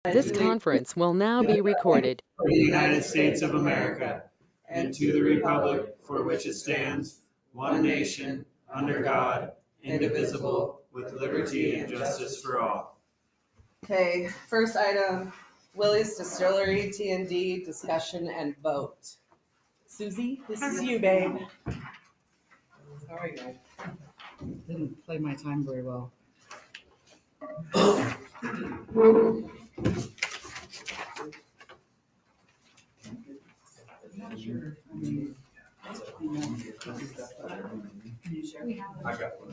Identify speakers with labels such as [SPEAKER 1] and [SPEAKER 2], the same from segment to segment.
[SPEAKER 1] This conference will now be recorded.
[SPEAKER 2] For the United States of America, and to the republic for which it stands, one nation, under God, indivisible, with liberty and justice for all.
[SPEAKER 3] Okay, first item, Willie's Distillery, T&D, discussion and vote. Susie, this is you, babe.
[SPEAKER 4] Sorry, guys. Didn't play my time very well.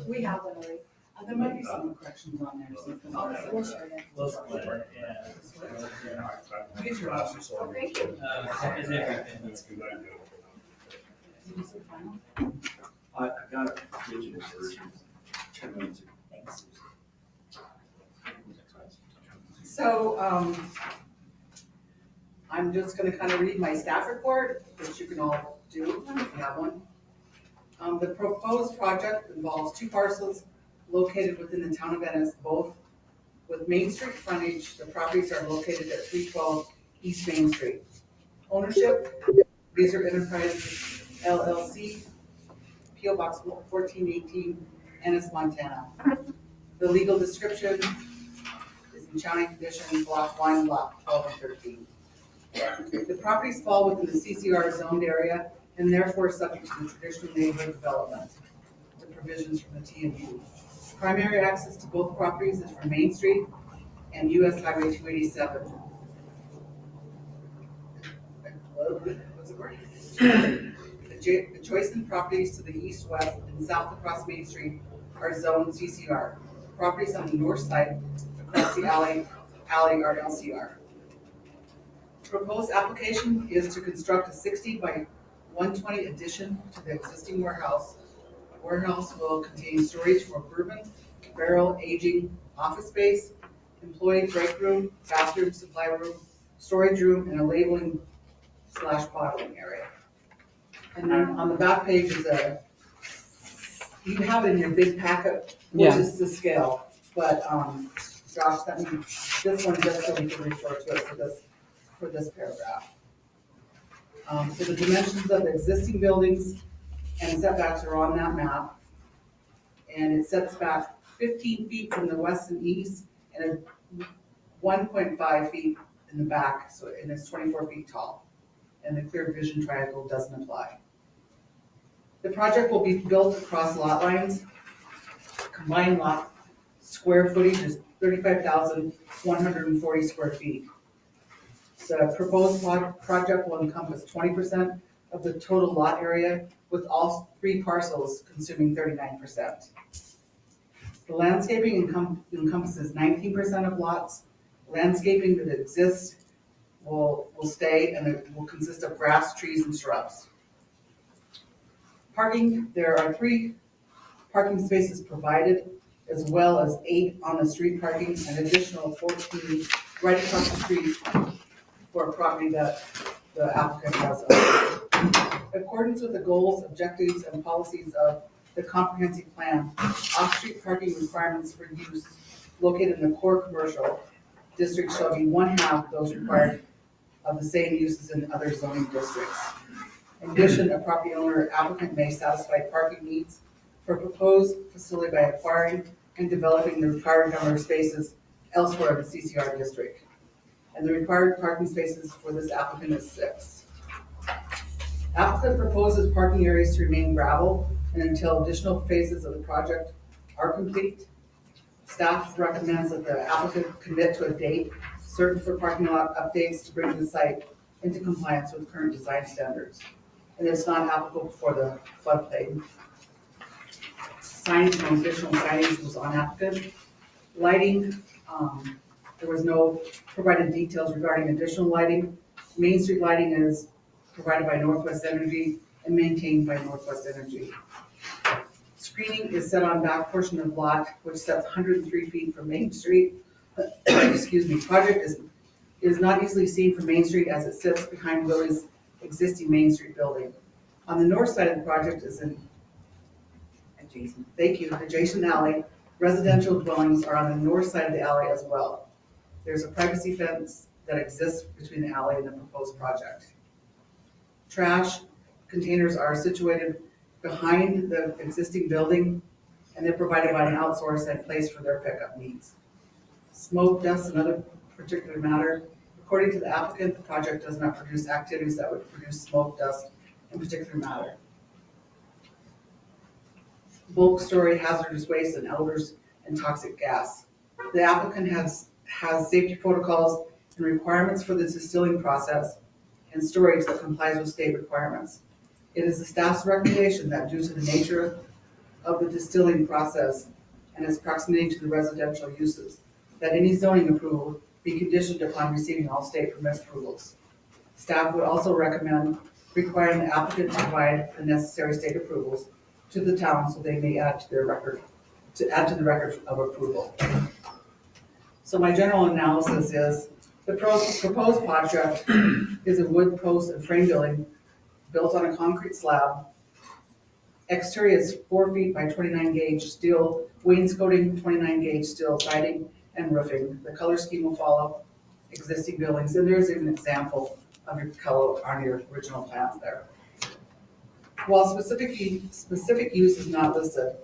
[SPEAKER 4] We have one already. There might be some corrections on there. So we'll share it.
[SPEAKER 5] We'll split it, yeah.
[SPEAKER 4] Get your options.
[SPEAKER 5] Thank you. Is everything that's good?
[SPEAKER 2] I got it. Digital version. 10 minutes ago.
[SPEAKER 4] So, I'm just gonna kind of read my staff report, which you can all do if you have one. The proposed project involves 2 parcels located within the town of Ennis, both with Main Street frontage. The properties are located at 312 East Main Street. Ownership, Razor Enterprises LLC, PO Box 1418, Ennis, Montana. The legal description is in county condition, block 1, block 12 and 13. The properties fall within the CCR zoned area and therefore subject to the traditional neighborhood development, the provisions from the TMU. Primary access to both properties is from Main Street and US Highway 287. What's the word? Adjacent properties to the east, west, and south across Main Street are zoned CCR. Properties on the north side across the alley are LCR. Proposed application is to construct a 60 by 120 addition to the existing warehouse. The warehouse will contain storage for bourbon, barrel aging, office space, employee break room, bathroom, supply room, storage room, and a labeling / bottling area. And then on the back page is you have it in your big packet, which is the scale, but Josh sent me this one just so we can refer to it for this paragraph. So the dimensions of the existing buildings and setbacks are on that map. And it sets back 15 feet from the west and east and 1.5 feet in the back, and it's 24 feet tall. And the clear vision triangle doesn't apply. The project will be built across lot lines. Combined lot square footage is 35,140 square feet. The proposed project will encompass 20% of the total lot area, with all 3 parcels consuming 39%. The landscaping encompasses 19% of lots. Landscaping that exists will stay, and it will consist of grass, trees, and shrubs. Parking, there are 3 parking spaces provided, as well as 8 on the street parking, and additional 14 right across the street for a property that the applicant has. In accordance with the goals, objectives, and policies of the comprehensive plan, off-street parking requirements for use located in the core commercial district shall be 1/2 those required of the same uses in other zoning districts. In addition, a property owner applicant may satisfy parking needs for a proposed facility by acquiring and developing the required number of spaces elsewhere in the CCR district. And the required parking spaces for this applicant is 6. Applicant proposes parking areas to remain gravel and until additional phases of the project are complete. Staff recommends that the applicant commit to a date certain for parking lot updates to bring the site into compliance with current design standards. And it's not applicable for the floodplain. Signage and additional signage was on applicant. Lighting, there was no provided details regarding additional lighting. Main Street lighting is provided by Northwest Energy and maintained by Northwest Energy. Screening is set on back portion of lot, which sets 103 feet from Main Street. Excuse me. Project is not easily seen from Main Street as it sits behind Willie's existing Main Street building. On the north side of the project is an adjacent alley. Residential dwellings are on the north side of the alley as well. There's a privacy fence that exists between the alley and the proposed project. Trash containers are situated behind the existing building, and they're provided by an outsource and placed for their pickup needs. Smoke, dust, and other particulate matter. According to the applicant, the project does not produce activities that would produce smoke, dust, and particulate matter. Bulk storage, hazardous waste, and odors and toxic gas. The applicant has safety protocols and requirements for the distilling process and storage that complies with state requirements. It is the staff's recommendation that due to the nature of the distilling process and its proximity to the residential uses, that any zoning approval be conditioned upon receiving all state permit approvals. Staff would also recommend requiring the applicant to provide the necessary state approvals to the town so they may add to the record of approval. So my general analysis is the proposed project is a wood post and frame building built on a concrete slab. Exterior is 4 feet by 29 gauge steel wainscoting, 29 gauge steel siding and roofing. The color scheme will follow existing buildings, and there's an example of your color on your original plans there. While specific use is not listed,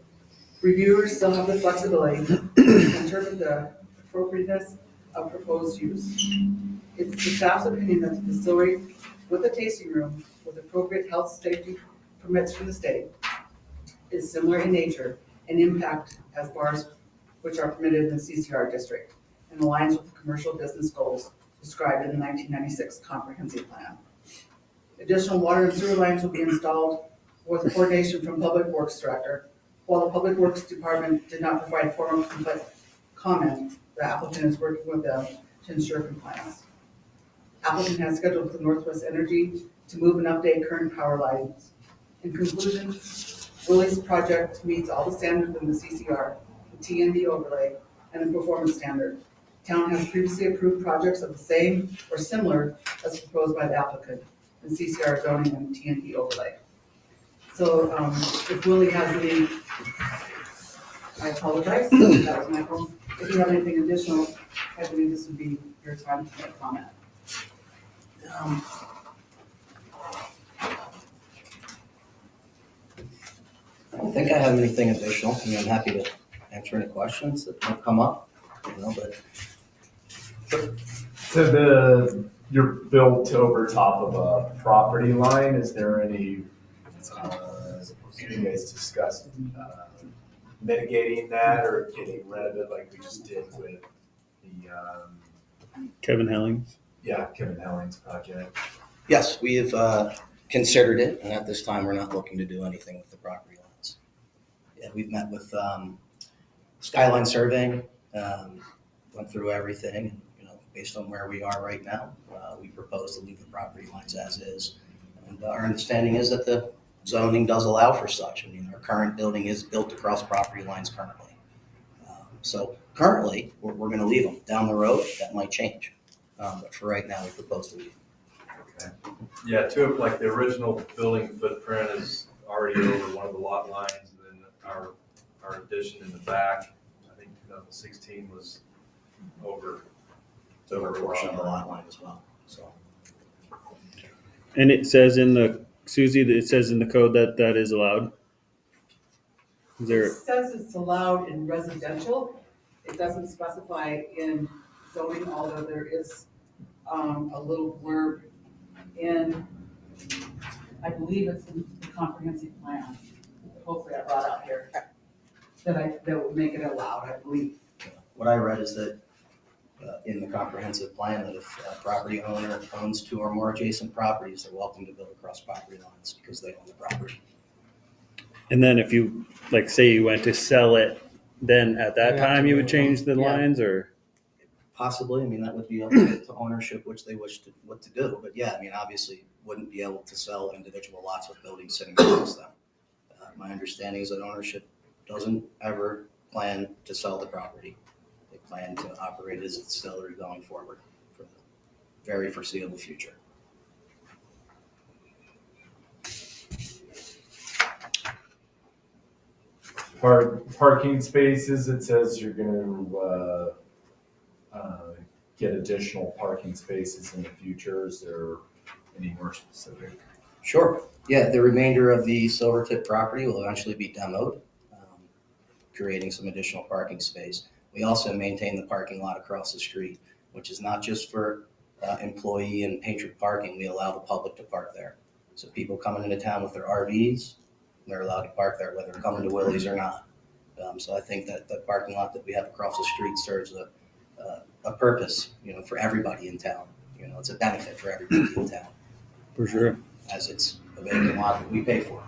[SPEAKER 4] reviewers still have the flexibility to interpret the appropriateness of proposed use. It's the staff's opinion that the distillery with a tasting room with appropriate health safety permits from the state is similar in nature and impact as bars which are permitted in the CCR district and aligns with the commercial business goals described in the 1996 comprehensive plan. Additional water and sewer lines will be installed with coordination from Public Works Director. While the Public Works Department did not provide formal comment, the applicant is working with them to ensure compliance. Applicant has scheduled with Northwest Energy to move and update current power lines. In conclusion, Willie's project meets all the standards in the CCR, the T&D overlay, and the performance standard. Town has previously approved projects of the same or similar as proposed by the applicant in CCR zoning and T&D overlay. So if Willie has any, I apologize, that was my fault. If you have anything additional, I believe this would be your time to make comment.
[SPEAKER 6] I don't think I have anything additional. I mean, I'm happy to answer any questions that might come up, but.
[SPEAKER 7] So you're built over top of a property line. Is there any, you guys discussed mitigating that or getting rid of it like we just did with the,
[SPEAKER 8] Kevin Hellings.
[SPEAKER 7] Kevin Hellings project?
[SPEAKER 6] Yes, we have considered it, and at this time, we're not looking to do anything with the property lines. Yeah, we've met with Skyline Surveying, went through everything, and based on where we are right now, we propose to leave the property lines as is. And our understanding is that the zoning does allow for such. I mean, our current building is built across property lines currently. So currently, we're going to leave them. Down the road, that might change. But for right now, we propose to leave.
[SPEAKER 9] Okay. Yeah, like the original building footprint is already over one of the lot lines, and then our addition in the back, I think 2016 was over.
[SPEAKER 6] It's over a portion of the lot line as well, so.
[SPEAKER 8] And it says in the, Susie, it says in the code that that is allowed? Is there?
[SPEAKER 4] It says it's allowed in residential. It doesn't specify in zoning, although there is a little blurb in, I believe it's in the comprehensive plan. Hopefully I brought out here that would make it allowed, I believe.
[SPEAKER 6] What I read is that in the comprehensive plan, that if a property owner owns 2 or more adjacent properties, they're welcome to build across property lines because they own the property.
[SPEAKER 8] And then if you, like, say you went to sell it, then at that time you would change the lines, or?
[SPEAKER 6] Possibly, I mean, that would be up to ownership, which they wish to, what to do. But yeah, I mean, obviously wouldn't be able to sell individual lots with buildings sitting across them. My understanding is that ownership doesn't ever plan to sell the property. They plan to operate as a distillery going forward for the very foreseeable future.
[SPEAKER 7] Parking spaces, it says you're going to get additional parking spaces in the future? Is there any more specific?
[SPEAKER 6] Sure. Yeah, the remainder of the Silvertip property will eventually be demoed, creating some additional parking space. We also maintain the parking lot across the street, which is not just for employee and patron parking. We allow the public to park there. So people coming into town with their RVs, they're allowed to park there, whether they're coming to Willie's or not. So I think that the parking lot that we have across the street serves a purpose, for everybody in town. It's a benefit for everybody in town,
[SPEAKER 8] For sure.
[SPEAKER 6] as it's a vacant lot that we pay for.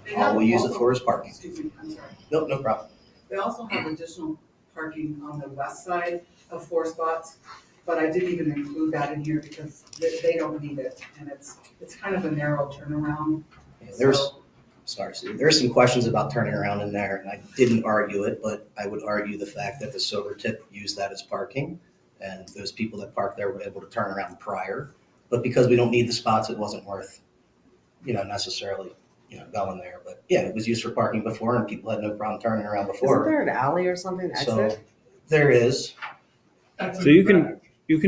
[SPEAKER 4] They
[SPEAKER 6] All
[SPEAKER 4] have
[SPEAKER 6] we use it
[SPEAKER 4] also-
[SPEAKER 6] for is parking.
[SPEAKER 4] Excuse me, I'm sorry.
[SPEAKER 6] Nope, no problem.
[SPEAKER 4] They also have additional parking on the west side of 4 spots, but I didn't even include that in here because they don't need it, and it's kind of a narrow turnaround.
[SPEAKER 6] Yeah,
[SPEAKER 4] So-
[SPEAKER 6] Sorry, Steve. There's some questions about turning around in there, and I didn't argue it, but I would argue the fact that the Silvertip used that as parking, and those people that parked there were able to turn around prior. But because we don't need the spots, it wasn't worth, necessarily, going there. But yeah, it was used for parking before, and people had no problem turning around
[SPEAKER 3] Isn't
[SPEAKER 6] before.
[SPEAKER 3] there an alley or something
[SPEAKER 6] So
[SPEAKER 3] exit?
[SPEAKER 6] there is.
[SPEAKER 8] So you can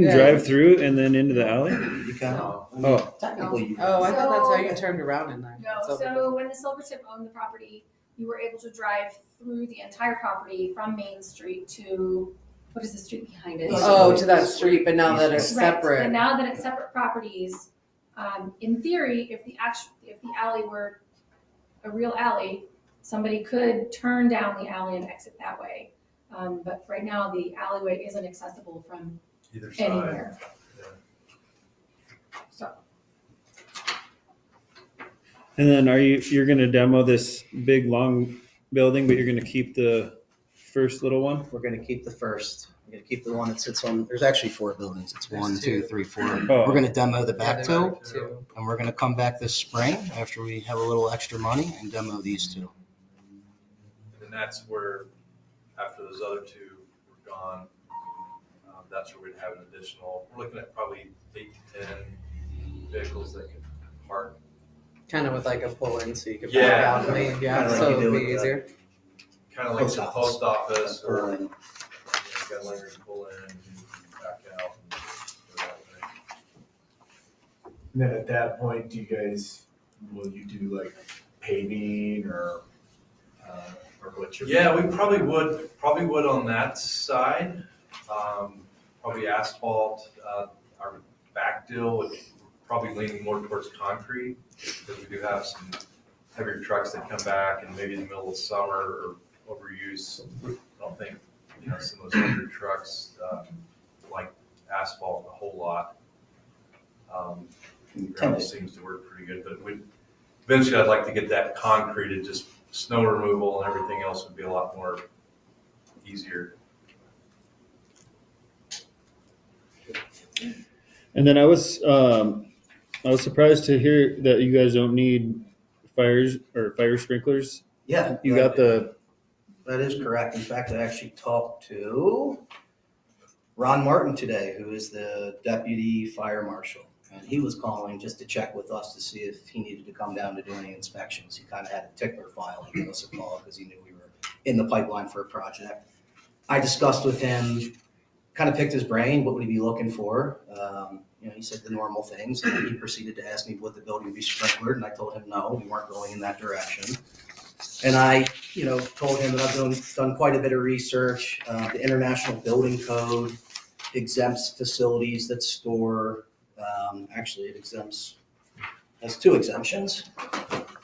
[SPEAKER 3] Yeah.
[SPEAKER 8] drive through and then into the alley?
[SPEAKER 6] You can.
[SPEAKER 8] Oh.
[SPEAKER 6] Technically, you can.
[SPEAKER 3] Oh, I thought that's how you turned around in there.
[SPEAKER 10] No,
[SPEAKER 3] So-
[SPEAKER 10] so when the Silvertip owned the property, you were able to drive through the entire property from Main Street to, what is the street behind it?
[SPEAKER 3] Oh, to that street, but now that it's
[SPEAKER 10] Right, but
[SPEAKER 3] separate.
[SPEAKER 10] now that it's separate properties, in theory, if the alley were a real alley, somebody could turn down the alley and exit that way. But right now, the alleyway isn't accessible from
[SPEAKER 9] Either side.
[SPEAKER 10] anywhere.
[SPEAKER 9] Yeah.
[SPEAKER 10] So,
[SPEAKER 8] And then you're gonna demo this big, long building, but you're gonna keep the first little one?
[SPEAKER 6] We're gonna keep the first. We're gonna keep the one that sits on, there's actually 4 buildings. It's
[SPEAKER 3] There's
[SPEAKER 6] 1, 2,
[SPEAKER 3] two.
[SPEAKER 6] 3, 4.
[SPEAKER 8] Oh.
[SPEAKER 6] We're gonna demo the
[SPEAKER 3] Yeah,
[SPEAKER 6] back
[SPEAKER 3] there's
[SPEAKER 6] 2,
[SPEAKER 3] two.
[SPEAKER 6] and we're gonna come back this spring after we have a little extra money and demo these 2.
[SPEAKER 9] And that's where, after those other 2 were gone, that's where we'd have an additional, we're looking at probably 8 to 10 vehicles that could park.
[SPEAKER 3] Kind of with like a pull-in so you could
[SPEAKER 9] Yeah.
[SPEAKER 3] back out and leave, yeah,
[SPEAKER 6] Kinda like
[SPEAKER 3] so
[SPEAKER 6] you do
[SPEAKER 3] it'd
[SPEAKER 6] with
[SPEAKER 3] be
[SPEAKER 6] the-
[SPEAKER 3] easier.
[SPEAKER 9] Kind of like
[SPEAKER 6] Post
[SPEAKER 9] the
[SPEAKER 6] office.
[SPEAKER 9] post office or,
[SPEAKER 6] Pull in.
[SPEAKER 9] you got Larry pull in and back out. And go that way.
[SPEAKER 7] And then at that point, will you do like paving or what's your?
[SPEAKER 9] Yeah, we probably would on that side. Probably asphalt. Our back deal would probably leaning more towards concrete because we do have some heavier trucks that come back and maybe in the middle of summer or overuse. I don't think, some of those heavier trucks like asphalt a whole lot. Gravel seems to work pretty good, but eventually I'd like to get that concreted, just snow removal and everything else would be a lot more easier.
[SPEAKER 8] And then I was surprised to hear that you guys don't need fire sprinklers.
[SPEAKER 6] Yeah.
[SPEAKER 8] You got
[SPEAKER 6] that is correct. In fact, I actually talked to Ron Martin today, who is the deputy fire marshal. And he was calling just to check with us to see if he needed to come down to do any inspections. He kind of had a tickler file and gave us a call because he knew we were in the pipeline for a project. I discussed with him, kind of picked his brain, what would he be looking for? He said the normal things, and then he proceeded to ask me would the building be sprinklered, and I told him no, we weren't going in that direction. And I, told him that I've done quite a bit of research. The International Building Code exempts facilities that store, actually it has 2 exemptions.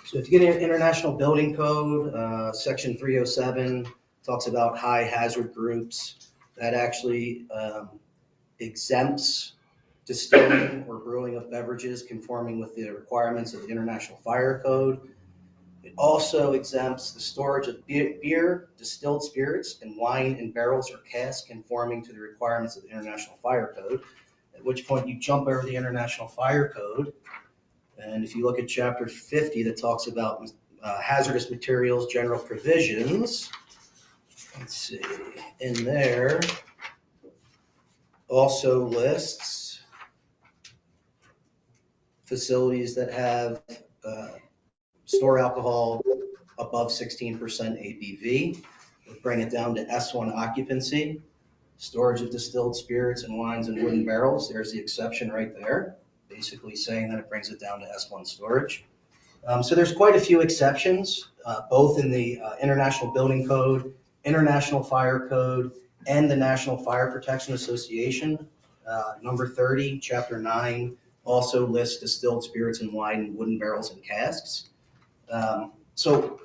[SPEAKER 6] So if you get an International Building Code, Section 307 talks about high hazard groups. That actually exempts distilling or brewing of beverages conforming with the requirements of the International Fire Code. It also exempts the storage of beer, distilled spirits, and wine in barrels or casks conforming to the requirements of the International Fire Code, at which point you jump over the International Fire Code. And if you look at Chapter 50 that talks about hazardous materials, general provisions, let's see, in there also lists facilities that have store alcohol above 16% ABV. We'll bring it down to S1 occupancy. storage of distilled spirits and wines in wooden barrels, there's the exception right there, basically saying that it brings it down to S1 storage. So there's quite a few exceptions, both in the International Building Code, International Fire Code, and the National Fire Protection Association. Number 30, Chapter 9, also lists distilled spirits and wine in wooden barrels and casks. So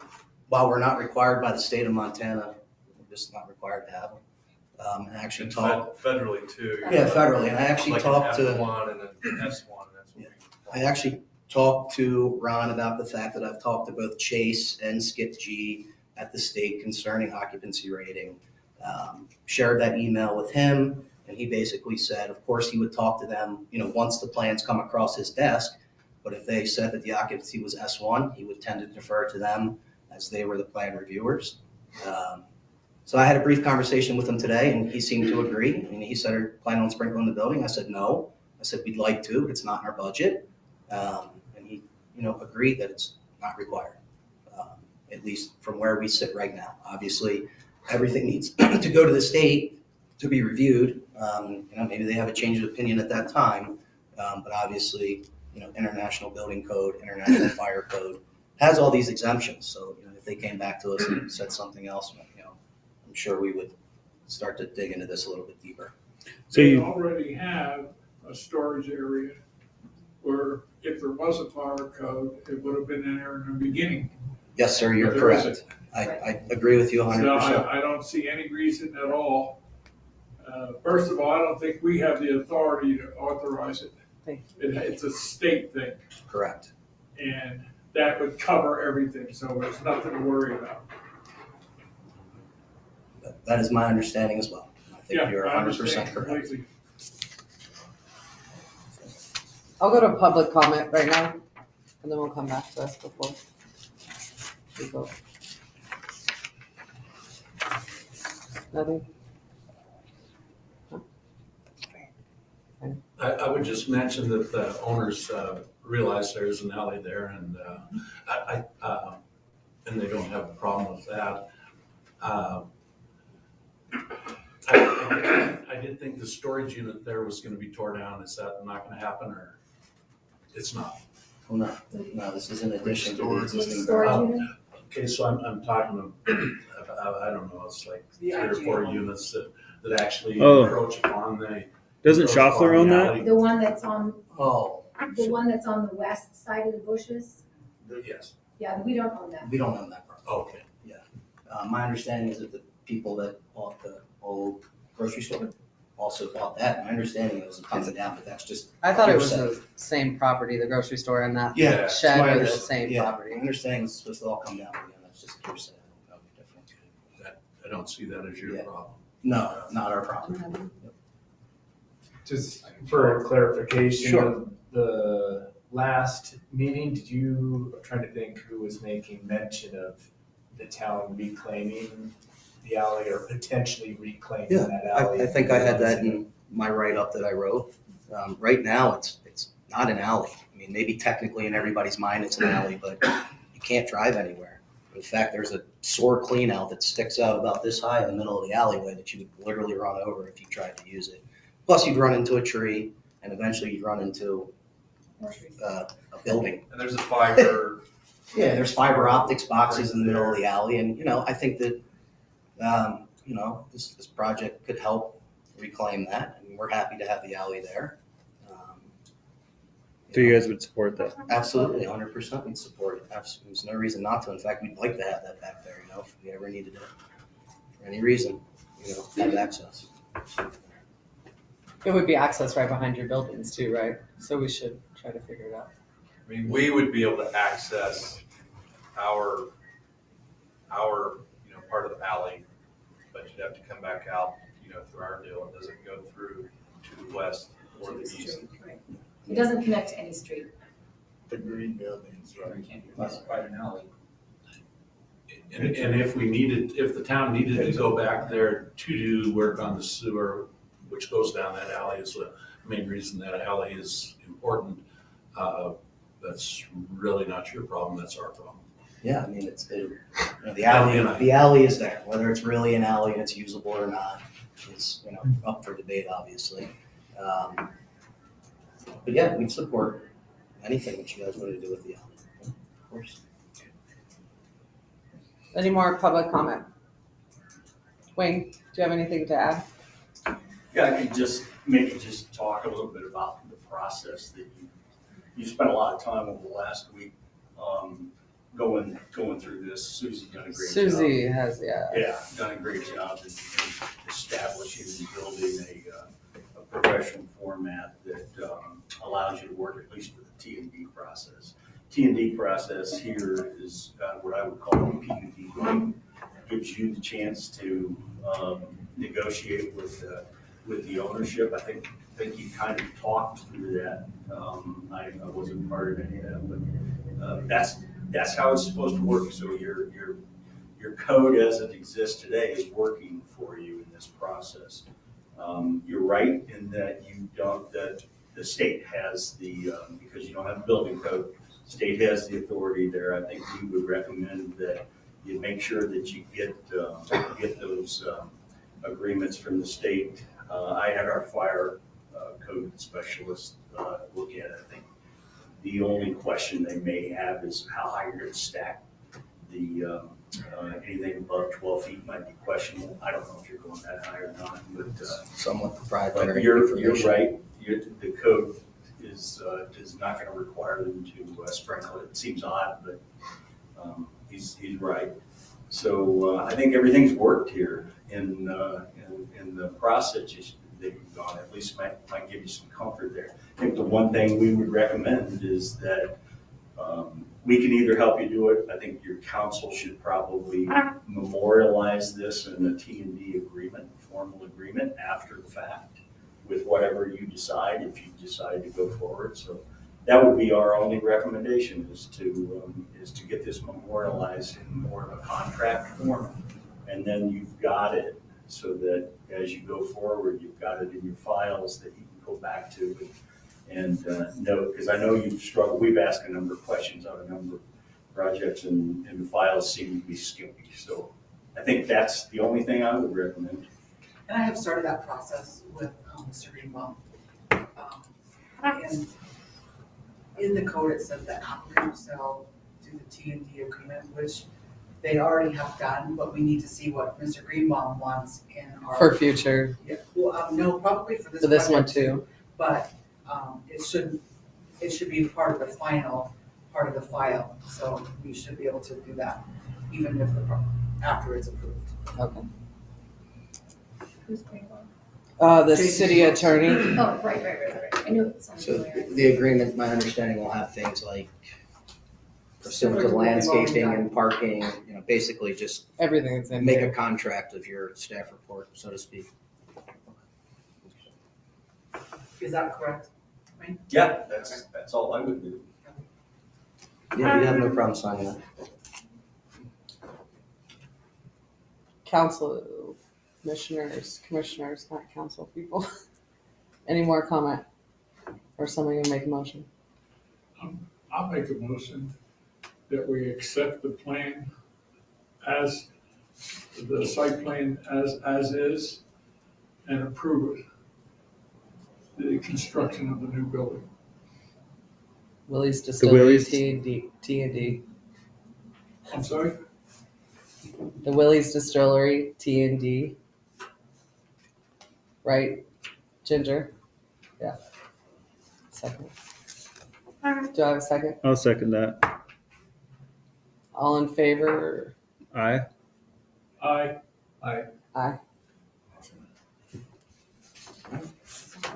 [SPEAKER 6] while we're not required by the state of Montana, we're just not required to have them. And I actually
[SPEAKER 9] And
[SPEAKER 6] talked.
[SPEAKER 9] Federally too.
[SPEAKER 6] Yeah, federally, and I actually
[SPEAKER 9] Like
[SPEAKER 6] talked
[SPEAKER 9] an
[SPEAKER 6] to.
[SPEAKER 9] F1 and an S1, and that's what we.
[SPEAKER 6] I actually talked to Ron about the fact that I've talked to both Chase and Skip G at the state concerning occupancy rating. Shared that email with him, and he basically said, of course, he would talk to them, once the plans come across his desk. But if they said that the occupancy was S1, he would tend to defer to them as they were the plan reviewers. So I had a brief conversation with him today, and he seemed to agree. And he said, "Are you planning on sprinkling the building?" I said, "No." I said, "We'd like to, but it's not in our budget." And he, agreed that it's not required, at least from where we sit right now. Obviously, everything needs to go to the state to be reviewed. Maybe they have a change of opinion at that time, but obviously, International Building Code, International Fire Code has all these exemptions. So, if they came back to us and said something else, I'm sure we would start to dig into this a little bit deeper.
[SPEAKER 8] So
[SPEAKER 11] They
[SPEAKER 8] you,
[SPEAKER 11] already have a storage area where if there was a fire code, it would have been in there in the beginning.
[SPEAKER 6] Yes, sir, you're
[SPEAKER 11] There
[SPEAKER 6] correct.
[SPEAKER 11] isn't.
[SPEAKER 6] I agree with you 100%.
[SPEAKER 11] So I don't see any reason at all. First of all, I don't think we have the authority to authorize it. It's a state thing,
[SPEAKER 6] Correct.
[SPEAKER 11] and that would cover everything, so there's nothing to worry about.
[SPEAKER 6] That is my understanding as well. I think
[SPEAKER 11] Yeah,
[SPEAKER 6] you're
[SPEAKER 11] I
[SPEAKER 6] 100%
[SPEAKER 11] understand
[SPEAKER 6] correct.
[SPEAKER 11] completely.
[SPEAKER 3] I'll go to public comment right now, and then we'll come back to us before we vote. Nothing?
[SPEAKER 12] I would just mention that the owners realize there's an alley there, and and they don't have a problem with that. I did think the storage unit there was gonna be torn down. Is that not gonna happen, or it's not?
[SPEAKER 6] Oh, no, this is in addition to the existing.
[SPEAKER 10] Storage unit?
[SPEAKER 12] Okay, so I'm talking about, I don't know, it's like
[SPEAKER 4] The
[SPEAKER 12] 3 or 4
[SPEAKER 4] IGA.
[SPEAKER 12] units that actually
[SPEAKER 8] Oh.
[SPEAKER 12] encroach upon the.
[SPEAKER 8] doesn't
[SPEAKER 12] encroach
[SPEAKER 8] Schaffler
[SPEAKER 12] upon
[SPEAKER 8] own
[SPEAKER 12] the
[SPEAKER 8] that?
[SPEAKER 12] alley.
[SPEAKER 10] The one that's on,
[SPEAKER 6] Oh,
[SPEAKER 10] the one that's on the west side of the bushes?
[SPEAKER 12] Yes,
[SPEAKER 10] Yeah, we don't own that.
[SPEAKER 6] we don't own that property.
[SPEAKER 12] okay.
[SPEAKER 6] My understanding is that the people that bought the old grocery store also bought that. My understanding it was coming down, but that's just.
[SPEAKER 3] I thought it was
[SPEAKER 6] hearsay.
[SPEAKER 3] the same property, the grocery store and that
[SPEAKER 6] Yeah,
[SPEAKER 3] shed
[SPEAKER 6] my
[SPEAKER 3] were the
[SPEAKER 6] underst-
[SPEAKER 3] same
[SPEAKER 6] yeah,
[SPEAKER 3] property.
[SPEAKER 6] My understanding is it's supposed to all come down again. That's just hearsay. I don't know the difference.
[SPEAKER 12] I don't see that as your
[SPEAKER 6] Yeah.
[SPEAKER 12] problem.
[SPEAKER 6] No, not our problem.
[SPEAKER 7] Just for clarification,
[SPEAKER 6] Sure.
[SPEAKER 7] the last meeting, I'm trying to think who was making mention of the town reclaiming the alley or potentially reclaiming
[SPEAKER 6] Yeah,
[SPEAKER 7] that alley.
[SPEAKER 6] I think I had that in my write-up that I wrote. Right now, it's not an alley. I mean, maybe technically in everybody's mind it's an alley, but you can't drive anywhere. In fact, there's a sore clean out that sticks out about this high in the middle of the alleyway that you would literally run over if you tried to use it. Plus, you'd run into a tree, and eventually you'd run into a building.
[SPEAKER 9] And there's a fiber.
[SPEAKER 6] Yeah, there's fiber optics boxes in the middle of the alley, and, I think that, this project could help reclaim that. I mean, we're happy to have the alley there.
[SPEAKER 8] So you guys would support that?
[SPEAKER 6] Absolutely, 100% we'd support it. There's no reason not to. In fact, we'd like to have that back there, if we ever needed it. For any reason, have access.
[SPEAKER 3] It would be access right behind your buildings too, right? So we should try to figure it out.
[SPEAKER 9] I mean, we would be able to access our, part of the alley, but you'd have to come back out, through our deal. It doesn't go through to the west or the east.
[SPEAKER 10] Right. It doesn't connect to any street.
[SPEAKER 7] The green buildings, right?
[SPEAKER 5] It can't be classified an alley.
[SPEAKER 12] And if the town needed to go back there to do work on the sewer, which goes down that alley, is the main reason that alley is important. That's really not your problem, that's our problem.
[SPEAKER 6] Yeah, I mean, the alley is there, whether it's really an alley and it's usable or not. is, up for debate, obviously. But yeah, we'd support anything that you guys want to do with the alley, of course.
[SPEAKER 3] Any more public comment? Wayne, do you have anything to add?
[SPEAKER 13] Yeah, I could maybe just talk a little bit about the process that you spent a lot of time over the last week, going through this. Susie's done a great job.
[SPEAKER 3] Susie has,
[SPEAKER 13] Yeah, done a great job in establishing and building a professional format that allows you to work at least with the T&D process. T&D process here is what I would call a PUD. Gives you the chance to negotiate with the ownership. I think you kind of talked through that. I wasn't part of any of that, but that's how it's supposed to work. So your code as it exists today is working for you in this process. You're right in that that the state has because you don't have a building code, the state has the authority there. I think we would recommend that you make sure that you get those agreements from the state. I had our fire code specialist look at it. I think the only question they may have is how high you're going to stack the anything above 12 feet might be questionable. I don't know if you're going that high or not, but
[SPEAKER 6] somewhat proprietary.
[SPEAKER 13] You're right. The code is not going to require them to sprinkle it. It seems odd, but he's right. So I think everything's worked here in the process that you've gone. At least might give you some comfort there. I think the one thing we would recommend is that we can either help you do it. I think your council should probably memorialize this in a T&D agreement, formal agreement after the fact with whatever you decide, if you decide to go forward. So that would be our only recommendation is to get this memorialized in more of a contract form. And then you've got it so that as you go forward, you've got it in your files that you can go back to and note, because I know you've struggled. We've asked a number of questions on a number of projects and the files seem to be skimpy. So I think that's the only thing I would recommend.
[SPEAKER 4] And I have started that process with Mr. Greenbaum. And in the code, it says that applicants shall do the T&D agreement, which they already have done, but we need to see what Mr. Greenbaum wants in our.
[SPEAKER 3] For future.
[SPEAKER 4] Yeah, well, no, probably for this.
[SPEAKER 3] For this one
[SPEAKER 4] project
[SPEAKER 3] too.
[SPEAKER 4] But it should be part of the final part of the file. So we should be able to do that even if after it's approved.
[SPEAKER 3] Okay.
[SPEAKER 10] Who's Greenbaum?
[SPEAKER 3] The city attorney.
[SPEAKER 10] Oh, right. I knew it sounded
[SPEAKER 6] So
[SPEAKER 10] familiar.
[SPEAKER 6] the agreement, my understanding, will have things like pursuant to landscaping and parking, basically just
[SPEAKER 3] Everything's in
[SPEAKER 6] make
[SPEAKER 3] there.
[SPEAKER 6] a contract of your staff report, so to speak.
[SPEAKER 4] Is that correct?
[SPEAKER 13] Yeah, that's all I would do.
[SPEAKER 6] Yeah, we have no problem signing that.
[SPEAKER 3] Council, commissioners, not council people. Any more comment? Or somebody gonna make a motion?
[SPEAKER 11] I'll make a motion that we accept the plan as, the site plan as is, and approve it. The construction of the new building.
[SPEAKER 3] Willie's Distillery,
[SPEAKER 8] Willie's-
[SPEAKER 3] T&D.
[SPEAKER 11] I'm sorry?
[SPEAKER 3] The Willie's Distillery, T&D. Right, Ginger? Yeah. Second. Do I have a second?
[SPEAKER 8] I'll second that.
[SPEAKER 3] All in favor?
[SPEAKER 8] Aye.
[SPEAKER 11] Aye.
[SPEAKER 3] Aye.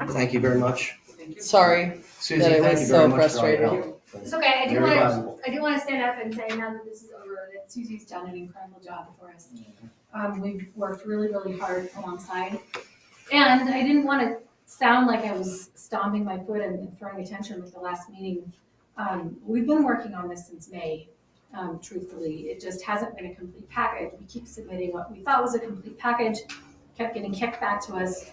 [SPEAKER 6] Thank you very much.
[SPEAKER 3] Sorry
[SPEAKER 6] Susie,
[SPEAKER 3] that it
[SPEAKER 6] thank
[SPEAKER 3] was
[SPEAKER 6] you
[SPEAKER 3] so
[SPEAKER 6] very much for all your
[SPEAKER 3] frustrating.
[SPEAKER 6] help.
[SPEAKER 10] It's okay, I do
[SPEAKER 6] Very
[SPEAKER 10] want
[SPEAKER 6] valuable.
[SPEAKER 10] to stand up and say now that this is over, that Susie's done an incredible job for us. We've worked really, really hard alongside. And I didn't want to sound like I was stomping my foot and throwing attention at the last meeting. We've been working on this since May, truthfully. It just hasn't been a complete package. We keep submitting what we thought was a complete package, kept getting kicked back to us.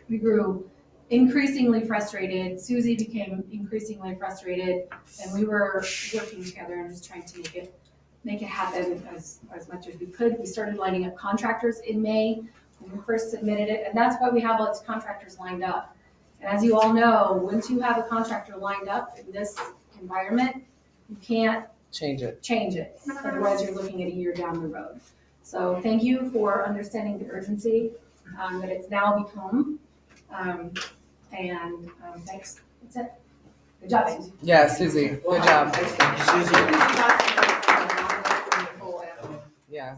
[SPEAKER 10] We grew increasingly frustrated. Susie became increasingly frustrated, and we were working together and just trying to make it happen as much as we could. We started lining up contractors in May. when we first submitted it, and that's why we have all these contractors lined up. And as you all know, once you have a contractor lined up in this environment, you can't
[SPEAKER 3] Change it.
[SPEAKER 10] change it. Otherwise, you're looking at a year down the road. So thank you for understanding the urgency that it's now become. Thanks. That's it. Good job, Susie.
[SPEAKER 3] Yeah, Susie, good job. Yeah,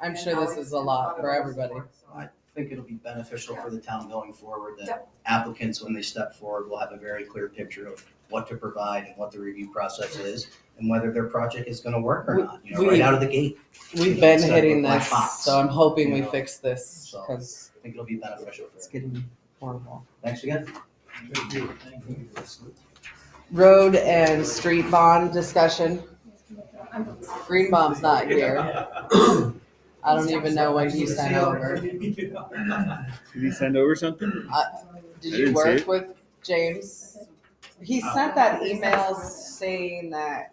[SPEAKER 3] I'm sure this is a lot for everybody.
[SPEAKER 6] I think it'll be beneficial for the town going forward that applicants, when they step forward, will have a very clear picture of what to provide and what the review process is and whether their project is gonna work or not, right out of the gate.
[SPEAKER 3] We've been
[SPEAKER 6] Instead of
[SPEAKER 3] hitting
[SPEAKER 6] a black
[SPEAKER 3] this,
[SPEAKER 6] box,
[SPEAKER 3] so I'm hoping we
[SPEAKER 6] you know.
[SPEAKER 3] fix this
[SPEAKER 6] So
[SPEAKER 3] because
[SPEAKER 6] I think it'll be beneficial for
[SPEAKER 3] it's
[SPEAKER 6] us.
[SPEAKER 3] getting horrible.
[SPEAKER 6] Thanks again.
[SPEAKER 3] Road and street bond discussion. Greenbaum's not here. I don't even know what he sent over.
[SPEAKER 8] Did he send over something?
[SPEAKER 3] Did
[SPEAKER 8] I
[SPEAKER 3] you
[SPEAKER 8] didn't see
[SPEAKER 3] work
[SPEAKER 8] it.
[SPEAKER 3] with James? He sent that email saying that.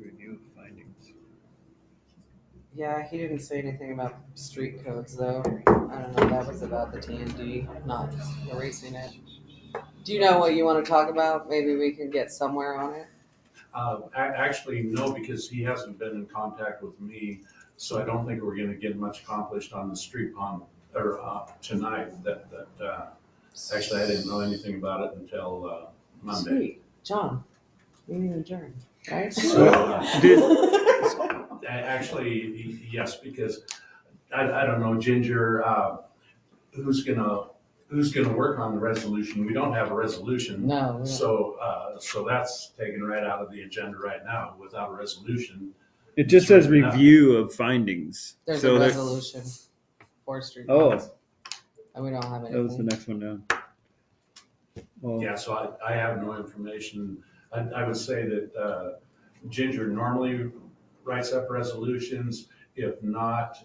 [SPEAKER 8] Review of findings.
[SPEAKER 3] Yeah, he didn't say anything about street codes though. I don't know, that was about the T&D, not erasing it. Do you know what you want to talk about? Maybe we can get somewhere on it.
[SPEAKER 12] Actually, no, because he hasn't been in contact with me, so I don't think we're gonna get much accomplished on the street pond, or, tonight, actually, I didn't know anything about it until, Monday.
[SPEAKER 3] Sweet, John, we need to adjourn, right?
[SPEAKER 12] Actually, yes, because I don't know, Ginger, who's gonna work on the resolution? We don't have a resolution.
[SPEAKER 3] No, we don't.
[SPEAKER 12] So that's taken right out of the agenda right now. Without a resolution,
[SPEAKER 8] It just says review of findings.
[SPEAKER 3] There's
[SPEAKER 8] So
[SPEAKER 3] a
[SPEAKER 8] that's-
[SPEAKER 3] resolution for street
[SPEAKER 8] Oh,
[SPEAKER 3] bonds, and we don't have
[SPEAKER 8] that was the
[SPEAKER 3] anything.
[SPEAKER 8] next one down. Well,
[SPEAKER 12] yeah, so I have no information. I would say that Ginger normally writes up resolutions. If not,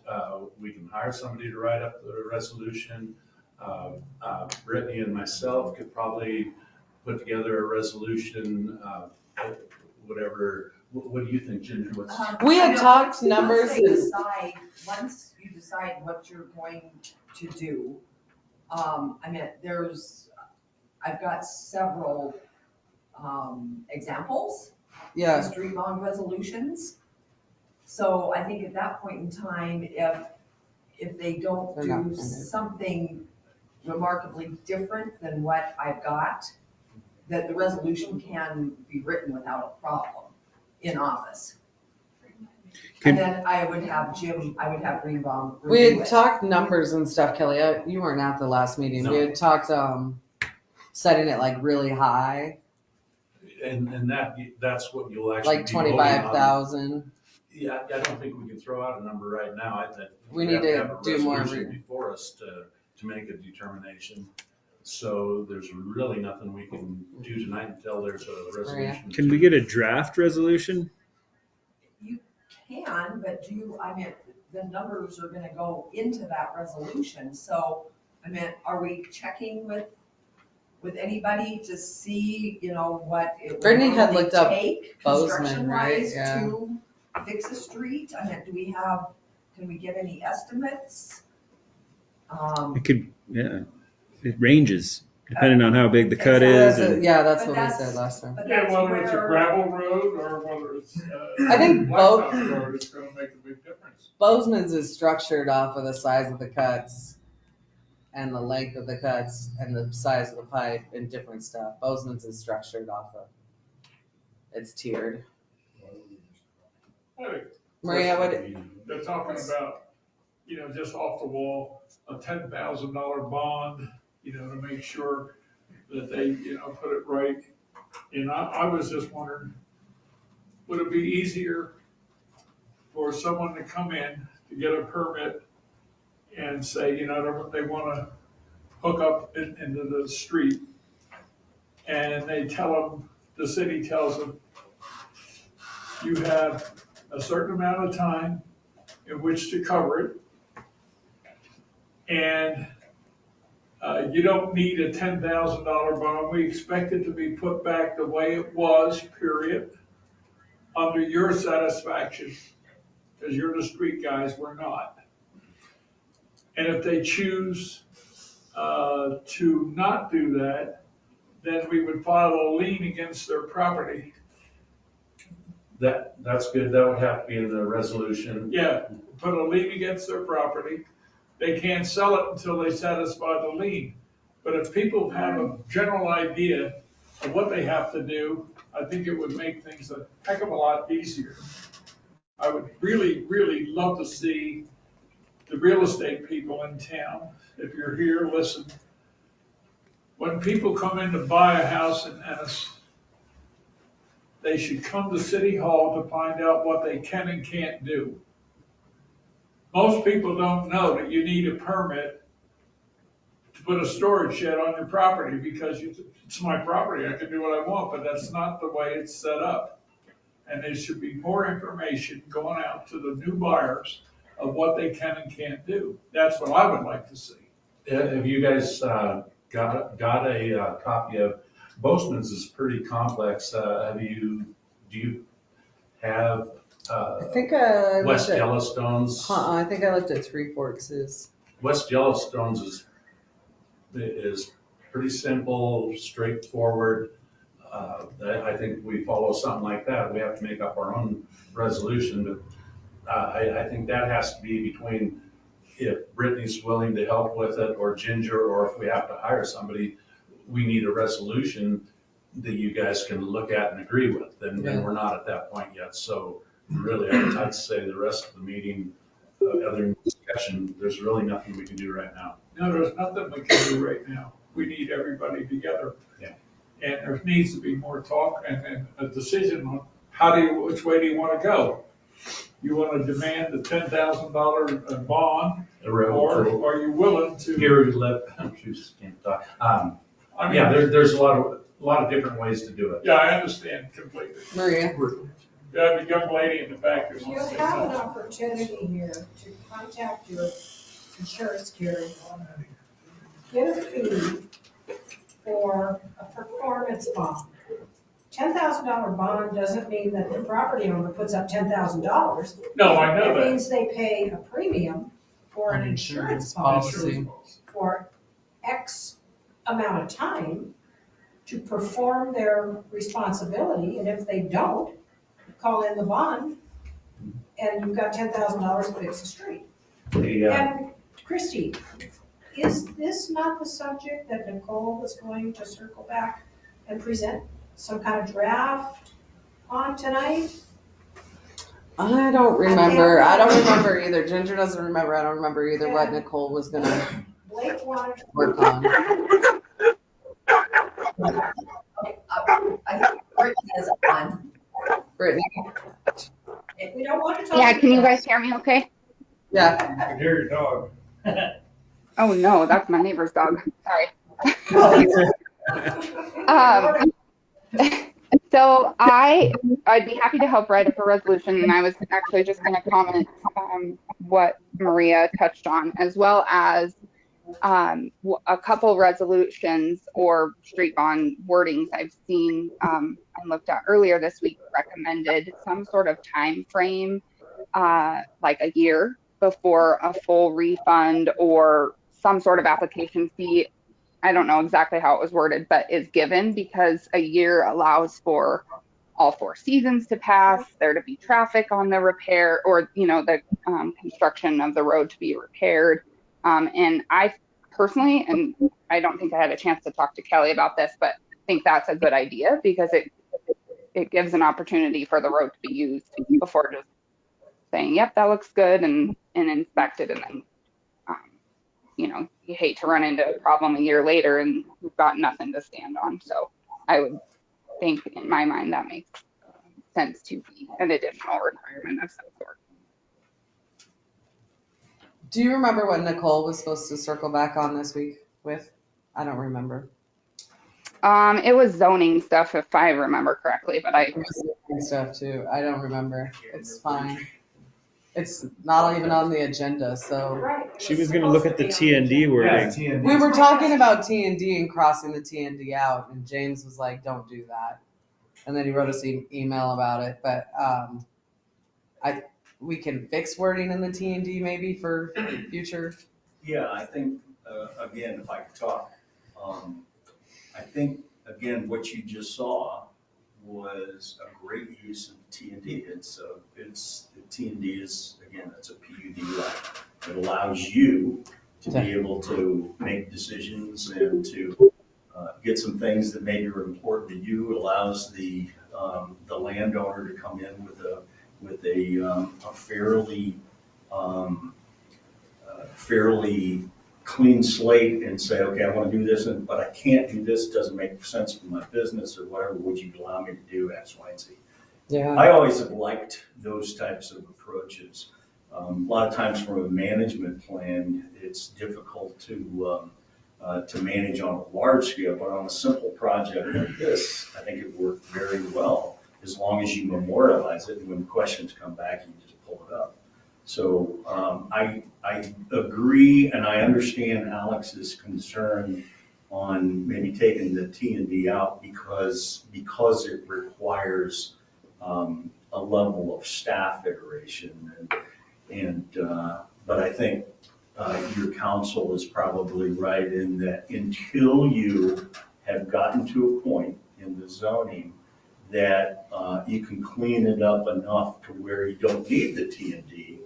[SPEAKER 12] we can hire somebody to write up the resolution. Brittany and myself could probably put together a resolution, whatever. What do you think, Ginger?
[SPEAKER 3] We had talked numbers and.
[SPEAKER 14] Once you decide what you're going to do, I've got several, examples
[SPEAKER 3] Yeah,
[SPEAKER 14] of street bond resolutions. So I think at that point in time, if they don't
[SPEAKER 3] They're not
[SPEAKER 14] do
[SPEAKER 3] printed.
[SPEAKER 14] something remarkably different than what I've got, that the resolution can be written without a problem in office. And then I would have Greenbaum
[SPEAKER 3] we
[SPEAKER 14] review
[SPEAKER 3] had
[SPEAKER 14] it.
[SPEAKER 3] talked numbers and stuff, Kelly. You weren't at the last meeting. We
[SPEAKER 12] No.
[SPEAKER 3] had talked, setting it like really high,
[SPEAKER 12] And that's what you'll actually
[SPEAKER 3] like
[SPEAKER 12] be voting on.
[SPEAKER 3] 25,000.
[SPEAKER 12] Yeah, I don't think we can throw out a number right now.
[SPEAKER 3] We need to
[SPEAKER 12] have a
[SPEAKER 3] do more
[SPEAKER 12] resolution before us to make a determination. So there's really nothing we can do tonight until there's a resolution.
[SPEAKER 8] can we get a draft resolution?
[SPEAKER 14] You can, but the numbers are gonna go into that resolution, so, are we checking with anybody to see, what it would
[SPEAKER 3] Brittany had
[SPEAKER 14] normally
[SPEAKER 3] looked up
[SPEAKER 14] take
[SPEAKER 3] Bozeman, right?
[SPEAKER 14] construction-wise
[SPEAKER 3] Yeah.
[SPEAKER 14] to fix a street? Can we get any estimates?
[SPEAKER 8] It could, yeah, it ranges depending on how big the cut is. And
[SPEAKER 3] Yeah, that's
[SPEAKER 14] But
[SPEAKER 3] what we
[SPEAKER 14] that's-
[SPEAKER 3] said last time.
[SPEAKER 14] But
[SPEAKER 11] Yeah,
[SPEAKER 14] that's
[SPEAKER 11] whether it's a
[SPEAKER 14] where-
[SPEAKER 11] gravel road or whether it's
[SPEAKER 3] I think both-
[SPEAKER 11] blacktop road, it's gonna make a big difference.
[SPEAKER 3] Bozeman's is structured off of the size of the cuts and the length of the cuts and the size of the pipe and different stuff. Bozeman's is structured off of, it's tiered.
[SPEAKER 11] Hey,
[SPEAKER 3] Maria, what,
[SPEAKER 11] they're talking about, just off the wall, a $10,000 bond, to make sure that they, put it right. And I was just wondering, would it be easier for someone to come in to get a permit and say, they wanna hook up into the street, and they tell them, the city tells them, you have a certain amount of time in which to cover it, and You don't need a $10,000 bond. We expect it to be put back the way it was, period, under your satisfaction, because you're the street guys, we're not. And if they choose to not do that, then we would file a lien against their property.
[SPEAKER 12] That's good. That would have to be in the resolution.
[SPEAKER 11] Yeah, put a lien against their property. They can't sell it until they satisfy the lien. But if people have a general idea of what they have to do, I think it would make things a heck of a lot easier. I would really, really love to see the real estate people in town, if you're here, listen. When people come in to buy a house in Ennis, they should come to City Hall to find out what they can and can't do. Most people don't know that you need a permit to put a storage shed on your property because it's my property, I can do what I want, but that's not the way it's set up. And there should be more information going out to the new buyers of what they can and can't do. That's what I would like to see.
[SPEAKER 12] Have you guys got a copy of, Bozeman's is pretty complex. Do you have
[SPEAKER 3] I think I
[SPEAKER 12] West
[SPEAKER 3] looked at,
[SPEAKER 12] Yellowstone's?
[SPEAKER 3] I think I looked at Three Forks'
[SPEAKER 12] West Yellowstone's is pretty simple, straightforward. I think we follow something like that. We have to make up our own resolution, but I think that has to be between, if Brittany's willing to help with it, or Ginger, or if we have to hire somebody, we need a resolution that you guys can look at and agree with. And we're not at that point yet. So really, I'd say the rest of the meeting, other than discussion, there's really nothing we can do right now.
[SPEAKER 11] No, there's nothing we can do right now. We need everybody together.
[SPEAKER 12] Yeah.
[SPEAKER 11] And there needs to be more talk and a decision on which way do you want to go? You want to demand the $10,000 bond, or are you willing to?
[SPEAKER 12] Gary left, can't talk. Yeah, there's a lot of different ways to do it.
[SPEAKER 11] Yeah, I understand completely.
[SPEAKER 3] Maria.
[SPEAKER 11] You have a young lady in the back.
[SPEAKER 15] You have an opportunity here to contact your insurance carrier. Get a fee for a performance bond. $10,000 bond doesn't mean that the property owner puts up $10,000.
[SPEAKER 11] No, I know that.
[SPEAKER 15] It means they pay a premium for an insurance policy for X amount of time to perform their responsibility, and if they don't, call in the bond, and you've got $10,000 to fix the street. And Christie, is this not the subject that Nicole was going to circle back and present some kind of draft on tonight?
[SPEAKER 3] I don't remember. I don't remember either. Ginger doesn't remember. I don't remember either what Nicole was gonna
[SPEAKER 15] Blake wanted
[SPEAKER 3] work on.
[SPEAKER 14] I think Brittany is on.
[SPEAKER 3] Brittany.
[SPEAKER 15] If we don't want to talk.
[SPEAKER 16] Yeah, can you guys hear me okay?
[SPEAKER 3] Yeah.
[SPEAKER 11] I can hear your dog.
[SPEAKER 16] Oh no, that's my neighbor's dog. Sorry. So I'd be happy to help write up a resolution, and I was actually just going to comment what Maria touched on, as well as a couple resolutions or street bond wordings I've seen and looked at earlier this week recommended some sort of time frame, like a year before a full refund or some sort of application fee. I don't know exactly how it was worded, but is given, because a year allows for all 4 seasons to pass, there to be traffic on the repair, or, the construction of the road to be repaired. And I personally, and I don't think I had a chance to talk to Kelly about this, but think that's a good idea, because it gives an opportunity for the road to be used before just saying, yep, that looks good, and inspected, and then you hate to run into a problem a year later and we've got nothing to stand on. So I would think, in my mind, that makes sense to be an additional requirement of some sort.
[SPEAKER 3] Do you remember what Nicole was supposed to circle back on this week with? I don't remember.
[SPEAKER 16] It was zoning stuff, if I remember correctly, but
[SPEAKER 3] It was zoning stuff too. I don't remember. It's fine. It's not even on the agenda, so.
[SPEAKER 15] Right.
[SPEAKER 8] She was gonna look at the T and D wording.
[SPEAKER 7] TND.
[SPEAKER 3] We were talking about T and D and crossing the T and D out, and James was like, don't do that. And then he wrote us an email about it, but, we can fix wording in the T and D maybe for future.
[SPEAKER 13] Yeah, I think, again, if I could talk, I think, again, what you just saw was a great use of T and D. The T and D is, again, it's a PUD right. It allows you to be able to make decisions and to get some things that maybe are important to you. It allows the landowner to come in with a fairly clean slate and say, okay, I want to do this, but I can't do this, doesn't make sense for my business or whatever, would you allow me to do X, Y, and Z?
[SPEAKER 3] Yeah.
[SPEAKER 13] I always have liked those types of approaches. A lot of times from a management plan, it's difficult to manage on a large scale, but on a simple project like this, I think it worked very well, as long as you memorialize it, and when questions come back, you just pull it up. So I agree, and I understand Alex's concern on maybe taking the T and D out because it requires a level of staff iteration, but I think your counsel is probably right in that until you have gotten to a point in the zoning that you can clean it up enough to where you don't need the T and D,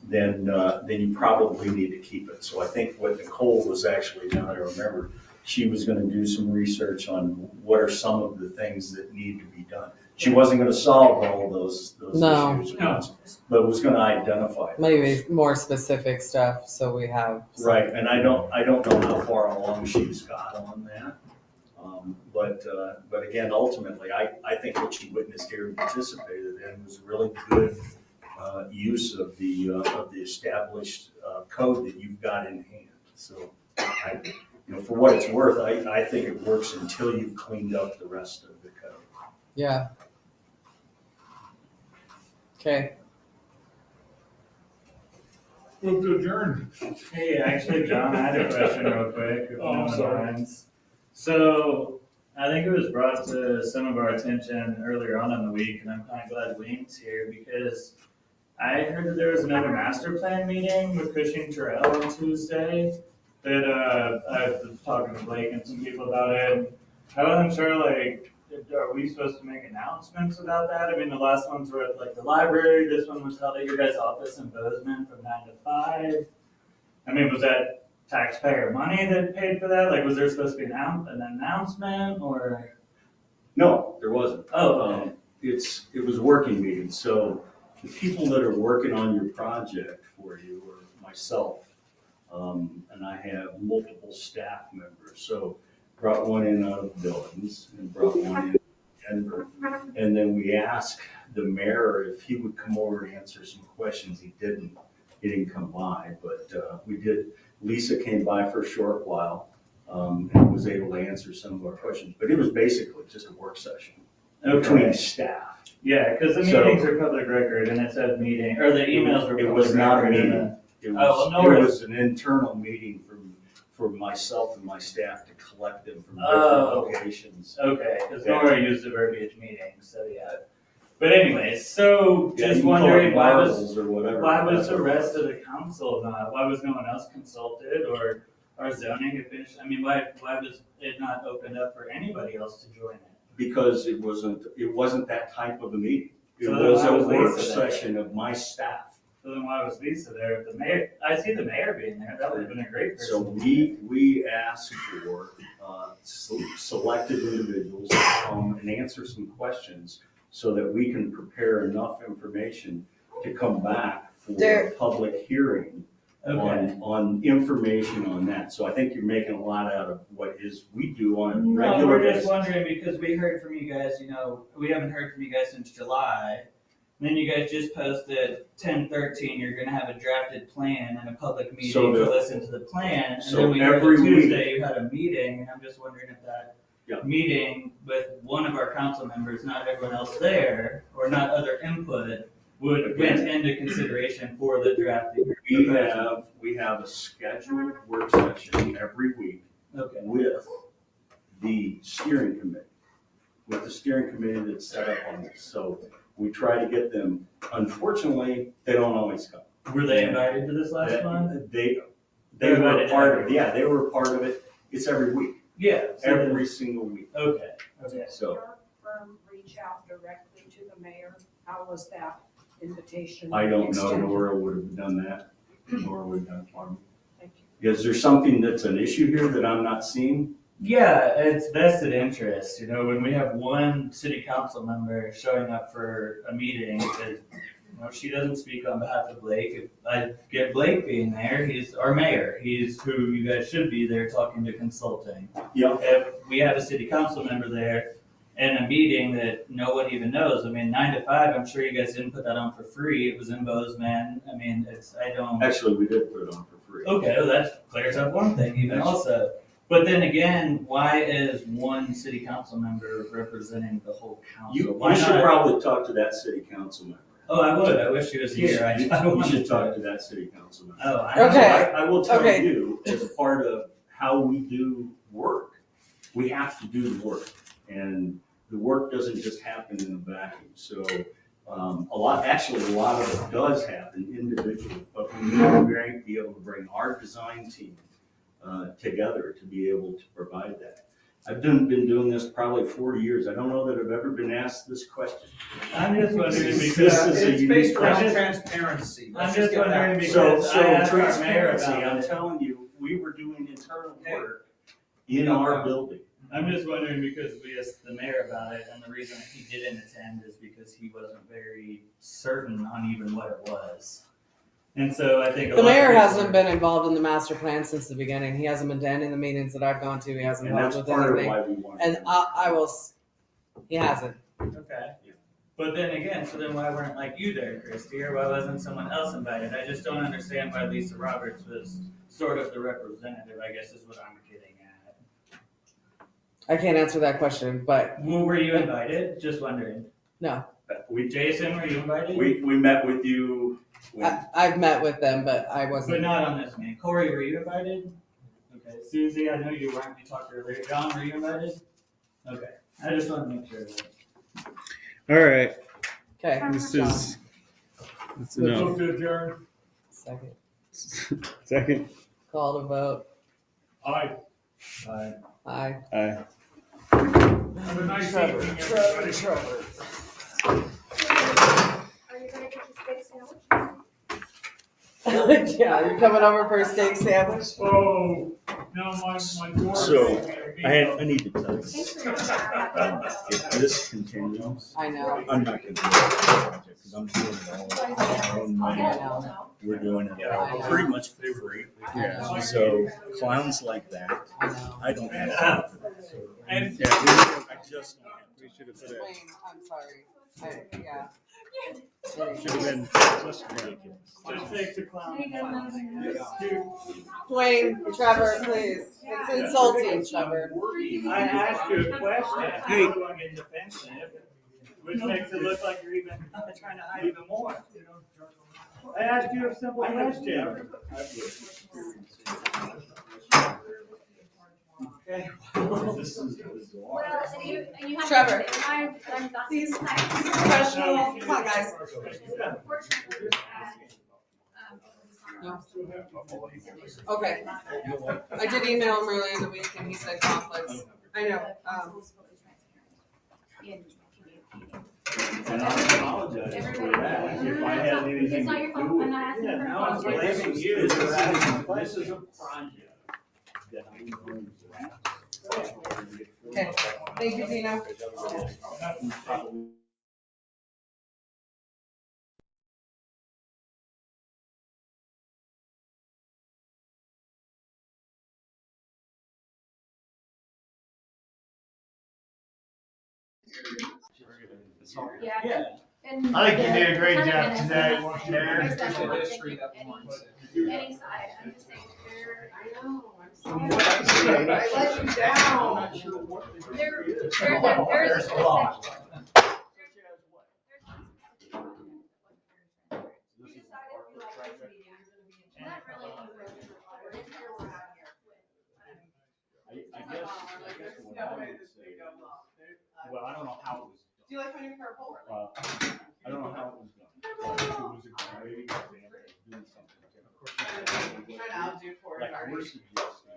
[SPEAKER 13] then you probably need to keep it. So I think what Nicole was actually, now that I remember, she was going to do some research on what are some of the things that need to be done. She wasn't going to solve all of those issues at once, but was going to identify those.
[SPEAKER 3] Maybe more specific stuff, so we have.
[SPEAKER 13] Right, and I don't know how far along she's got on that. But again, ultimately, I think what she witnessed here and participated in was really good use of the established code that you've got in hand. So, for what it's worth, I think it works until you've cleaned up the rest of the code.
[SPEAKER 3] Yeah. Okay.
[SPEAKER 11] Move to adjourn.
[SPEAKER 5] Hey, actually, John, I had a question real quick, if no one minds. So, I think it was brought to some of our attention earlier on in the week, and I'm kind of glad Wayne's here, because I heard that there was another master plan meeting with Cushing Terrell on Tuesday, that I was talking to Blake and some people about it. I wasn't sure, are we supposed to make announcements about that? I mean, the last ones were at the library, this one was held at your guys' office in Bozeman from 9 to 5. I mean, was that taxpayer money that paid for that? Was there supposed to be an announcement, or?
[SPEAKER 13] No, there wasn't.
[SPEAKER 5] Oh, okay.
[SPEAKER 13] It was a working meeting, so the people that are working on your project for you are myself, and I have multiple staff members. So brought one in out of Billings and brought one in Denver. And then we asked the mayor if he would come over and answer some questions. He didn't come by, but we did. Lisa came by for a short while and was able to answer some of our questions. But it was basically just a work session between staff.
[SPEAKER 5] Yeah, because the meetings are public record, and it said meeting, or the emails were public record.
[SPEAKER 13] It was not a meeting. It was an internal meeting for myself and my staff to collect them from different locations.
[SPEAKER 5] Okay, because Nora used the verbiage meeting, so yeah. But anyways, so just wondering why was the rest of the council not, why was no one else consulted, or our zoning official? I mean, why was it not opened up for anybody else to join it?
[SPEAKER 13] Because it wasn't that type of a meeting. It was a work session of my staff.
[SPEAKER 5] So then why was Lisa there? The mayor, I see the mayor being there. That would have been a great person.
[SPEAKER 13] So we asked for selected individuals to come and answer some questions so that we can prepare enough information to come back for a public hearing on information on that. So I think you're making a lot out of what we do on a regular basis.
[SPEAKER 5] We're just wondering because we heard from you guys, we haven't heard from you guys since July. And then you guys just posted 10/13, you're gonna have a drafted plan and a public meeting to listen to the plan. And then we heard Tuesday you had a meeting, and I'm just wondering if that meeting with one of our council members, not everyone else there, or not other input, went into consideration for the drafting?
[SPEAKER 13] We have a scheduled work session every week
[SPEAKER 5] Okay.
[SPEAKER 13] with the steering committee, that's set up on this. So we try to get them, unfortunately, they don't always come.
[SPEAKER 5] Were they invited to this last one?
[SPEAKER 13] They were a part of it, yeah, they were a part of it. It's every week,
[SPEAKER 5] Yeah.
[SPEAKER 13] every single week.
[SPEAKER 5] Okay, okay.
[SPEAKER 13] So,
[SPEAKER 15] Your firm reach out directly to the mayor? How was that invitation?
[SPEAKER 13] I don't know,
[SPEAKER 15] extended?
[SPEAKER 13] Nora would have done that. Nora would have done it for me.
[SPEAKER 15] Thank you.
[SPEAKER 13] Is there something that's an issue here that I'm not seeing?
[SPEAKER 5] Yeah, it's vested interest. You know, when we have one city council member showing up for a meeting, that, you know, she doesn't speak on behalf of Blake. If I get Blake being there, he's our mayor. He's who you guys should be there talking to consulting.
[SPEAKER 13] Yeah.
[SPEAKER 5] If we have a city council member there and a meeting that no one even knows, I mean, 9 to 5, I'm sure you guys didn't put that on for free. It was in Bozeman. I mean, I don't.
[SPEAKER 13] Actually, we did put it on for free.
[SPEAKER 5] Okay, well, that clears up one thing even also. But then again, why is one city council member representing the whole council?
[SPEAKER 13] You should probably talk to that city council member.
[SPEAKER 5] Oh, I would. I wish she was here.
[SPEAKER 13] You should talk to that city council member.
[SPEAKER 5] Oh, I know.
[SPEAKER 3] Okay.
[SPEAKER 13] I will tell you, as a part of how we do work, we have to do the work. And the work doesn't just happen in a vacuum. So a lot of it does happen individually, but we need to be able to bring our design team together to be able to provide that. I've been doing this probably 40 years. I don't know that I've ever been asked this question.
[SPEAKER 5] I'm just wondering because
[SPEAKER 13] this is a
[SPEAKER 2] It's
[SPEAKER 13] unique
[SPEAKER 2] based around
[SPEAKER 13] question.
[SPEAKER 2] transparency.
[SPEAKER 5] I'm just wondering
[SPEAKER 13] So
[SPEAKER 5] because I asked our mayor
[SPEAKER 13] transparency,
[SPEAKER 5] about
[SPEAKER 13] I'm
[SPEAKER 5] it.
[SPEAKER 13] telling you, we were doing internal work in our building.
[SPEAKER 5] I'm just wondering because we asked the mayor about it, and the reason he didn't attend is because he wasn't very certain on even what it was. And so I think
[SPEAKER 3] The mayor hasn't been involved in the master plan since the beginning. He hasn't been to any of the meetings that I've gone to. He hasn't
[SPEAKER 13] And
[SPEAKER 3] involved
[SPEAKER 13] that's
[SPEAKER 3] with
[SPEAKER 13] part of
[SPEAKER 3] anything.
[SPEAKER 13] why we wanted.
[SPEAKER 3] And I will, he hasn't.
[SPEAKER 5] Okay. But then again, so then why weren't like you there, Christie, or why wasn't someone else invited? I just don't understand why Lisa Roberts was sort of the representative, I guess is what I'm getting at.
[SPEAKER 3] I can't answer that question, but
[SPEAKER 5] Well, were you invited? Just wondering.
[SPEAKER 3] no.
[SPEAKER 5] Jason, were you invited?
[SPEAKER 13] We met with you.
[SPEAKER 3] I've met with them, but I
[SPEAKER 5] But
[SPEAKER 3] wasn't.
[SPEAKER 5] not on this meeting. Corey, were you invited? Okay. Susie, I know you weren't. We talked earlier. John, were you invited? Okay. I just want to make sure that.
[SPEAKER 8] All right.
[SPEAKER 3] Okay.
[SPEAKER 8] This
[SPEAKER 3] John.
[SPEAKER 8] is, that's
[SPEAKER 11] Let's
[SPEAKER 8] enough.
[SPEAKER 11] move to adjourn.
[SPEAKER 3] Second.
[SPEAKER 8] Second.
[SPEAKER 3] Call to vote.
[SPEAKER 11] Aye.
[SPEAKER 5] Bye.
[SPEAKER 3] Aye.
[SPEAKER 8] Aye.
[SPEAKER 11] Have a nice
[SPEAKER 3] Trevor.
[SPEAKER 11] evening, everybody.
[SPEAKER 3] Trevor.
[SPEAKER 10] Are you gonna get your steak sandwich?
[SPEAKER 3] Yeah, you coming over for a steak sandwich?
[SPEAKER 11] Oh, no, my daughter.
[SPEAKER 8] So, I need to tell you,
[SPEAKER 10] Thanks for your time.
[SPEAKER 8] if this continues,
[SPEAKER 3] I know.
[SPEAKER 8] I'm not gonna do this project, because I'm doing it all with my own money.
[SPEAKER 3] I know.
[SPEAKER 8] We're doing it
[SPEAKER 3] I know.
[SPEAKER 8] pretty much for free.
[SPEAKER 3] Yeah.
[SPEAKER 8] So clowns like that,
[SPEAKER 3] I know.
[SPEAKER 8] I don't have time for that.
[SPEAKER 11] And-
[SPEAKER 8] Yeah, I just don't have. We should have put it.
[SPEAKER 3] Wayne, I'm sorry. Yeah.
[SPEAKER 8] Should have been just ridiculous.
[SPEAKER 5] Just take the clown.
[SPEAKER 3] Wayne, Trevor, please. It's insulting, Trevor.
[SPEAKER 5] I asked you a question.
[SPEAKER 8] Hey.
[SPEAKER 5] You're going in defensive, which makes it look like you're even trying to hide even more. I asked you a simple question. Okay.
[SPEAKER 13] This is bizarre.
[SPEAKER 10] Well, and you have.
[SPEAKER 3] Trevor.
[SPEAKER 10] I'm not.
[SPEAKER 3] Please, professional. Come on, guys. No. Okay. I did email him earlier in the week and he said conflicts. I know.
[SPEAKER 13] And I apologize for that. If I had anything
[SPEAKER 10] It's not
[SPEAKER 13] to
[SPEAKER 10] your
[SPEAKER 13] do
[SPEAKER 10] fault,
[SPEAKER 13] with
[SPEAKER 10] I'm
[SPEAKER 13] it.
[SPEAKER 10] not asking for
[SPEAKER 13] No, I'm
[SPEAKER 10] apologies.
[SPEAKER 13] blaming you. This is a project that I'm going to draft.
[SPEAKER 3] Okay. Thank you, Tina.
[SPEAKER 10] Yeah. And
[SPEAKER 11] I think you did a
[SPEAKER 10] the
[SPEAKER 11] great job
[SPEAKER 10] tournament is
[SPEAKER 11] today,
[SPEAKER 10] not-
[SPEAKER 11] Sharon.
[SPEAKER 10] there's
[SPEAKER 2] Just
[SPEAKER 10] definitely
[SPEAKER 2] a
[SPEAKER 10] one
[SPEAKER 2] history
[SPEAKER 10] thing
[SPEAKER 2] up
[SPEAKER 10] any-
[SPEAKER 2] once.
[SPEAKER 10] Any side, I'm just saying, I know, I'm sorry.
[SPEAKER 2] I let you down.
[SPEAKER 10] There-
[SPEAKER 2] I'm not sure what the
[SPEAKER 10] There-
[SPEAKER 2] history is.
[SPEAKER 10] there's a
[SPEAKER 2] There's a lot.
[SPEAKER 10] There's
[SPEAKER 13] Well, I don't know how it was done.
[SPEAKER 4] Do you like my new purple?
[SPEAKER 13] I don't know how it was done. But it was a great example of doing something different.
[SPEAKER 4] Try to outdo Ford
[SPEAKER 13] Like
[SPEAKER 4] already.
[SPEAKER 13] we're suggesting,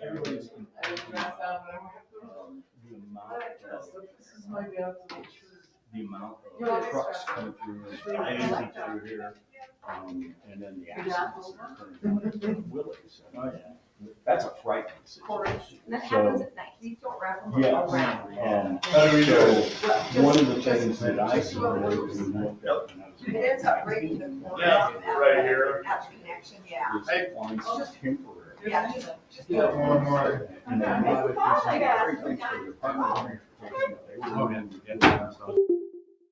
[SPEAKER 13] everybody's complaining about, the amount of trucks coming through, lazy through here, and then the accidents that are occurring down Willie's. Oh, yeah. That's a frightening situation.
[SPEAKER 10] And that
[SPEAKER 13] So,
[SPEAKER 10] happens at night.
[SPEAKER 14] These don't wrap them
[SPEAKER 13] yes,
[SPEAKER 14] around.
[SPEAKER 13] so one of the things that I see when we looked at when I was.
[SPEAKER 14] It ends up breaking the corner.
[SPEAKER 7] Yeah, right here.
[SPEAKER 14] At the connection, yeah.
[SPEAKER 13] Is applying some temporary.
[SPEAKER 14] Yeah, just.
[SPEAKER 7] One more.
[SPEAKER 13] And then, very thanks to the Department of Transportation, they were willing to get that stuff.